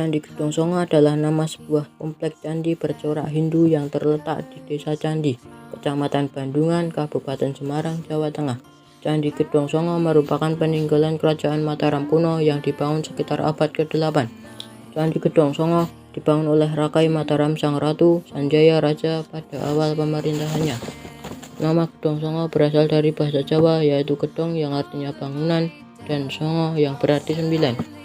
Candi Gedong Songo adalah nama sebuah kompleks candi bercorak Hindu yang terletak di Desa Candi, Kecamatan Bandungan, Kabupaten Semarang, Jawa Tengah. Candi Gedong Songo merupakan peninggalan kerajaan Mataram kuno yang dibangun sekitar abad ke-8. Candi Gedong Songo dibangun oleh Rakai Mataram Sang Ratu Sanjaya Raja pada awal pemerintahannya. Nama Gedong Songo berasal dari bahasa Jawa, yaitu gedong yang artinya bangunan dan songo yang berarti 9.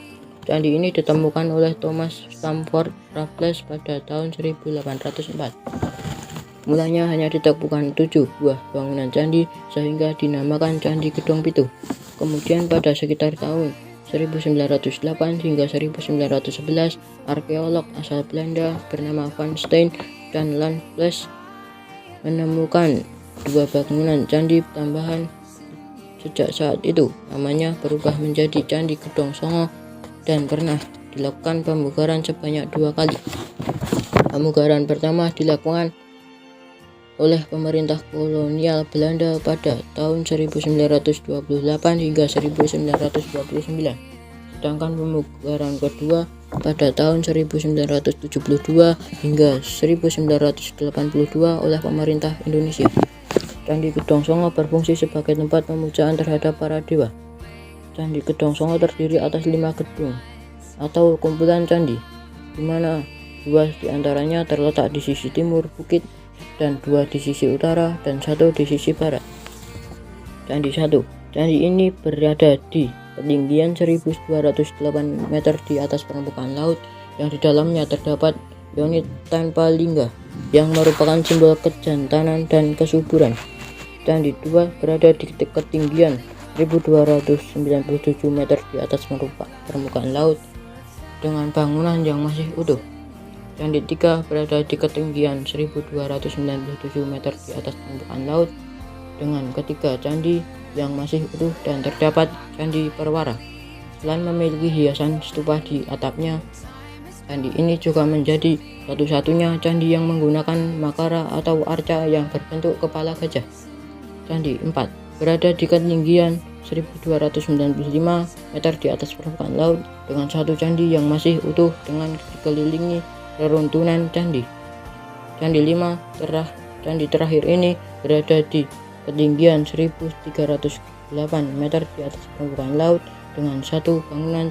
Candi ini ditemukan oleh Thomas Stamford Raffles pada tahun 1804. Mulanya hanya ditemukan 7 buah bangunan candi sehingga dinamakan Candi Gedong Pitu. Kemudian pada sekitar tahun 1908 hingga 1911, arkeolog asal Belanda bernama Van Steen dan Landfles menemukan 2 bangunan candi tambahan. Sejak saat itu, namanya berubah menjadi Candi Gedong Songo dan pernah dilakukan pemugaran sebanyak 2 kali. Pemugaran pertama dilakukan oleh pemerintah kolonial Belanda pada tahun 1928 hingga 1929. Sedangkan pemugaran kedua pada tahun 1972 hingga 1982 oleh pemerintah Indonesia. Candi Gedong Songo berfungsi sebagai tempat pemujaan terhadap para dewa. Candi Gedong Songo terdiri atas 5 gedung atau kumpulan candi, di mana 2 diantaranya terletak di sisi timur bukit dan 2 di sisi utara dan 1 di sisi barat. Candi 1. Candi ini berada di ketinggian 1208 meter di atas permukaan laut, yang di dalamnya terdapat yoni tanpa lingga yang merupakan simbol kejantanan dan kesuburan. Candi 2 berada di ketinggian 1297 meter di atas permukaan laut dengan bangunan yang masih utuh. Candi 3 berada di ketinggian 1297 meter di atas permukaan laut dengan ketiga candi yang masih utuh dan terdapat candi Perwara. Selain memiliki hiasan stupa di atapnya, candi ini juga menjadi satu-satunya candi yang menggunakan makara atau arca yang berbentuk kepala gajah. Candi 4 berada di ketinggian 1295 meter di atas permukaan laut dengan 1 candi yang masih utuh dengan dikelilingi reruntuhan candi. Candi 5 candi terakhir ini berada di ketinggian 1308 meter di atas permukaan laut dengan 1 bangunan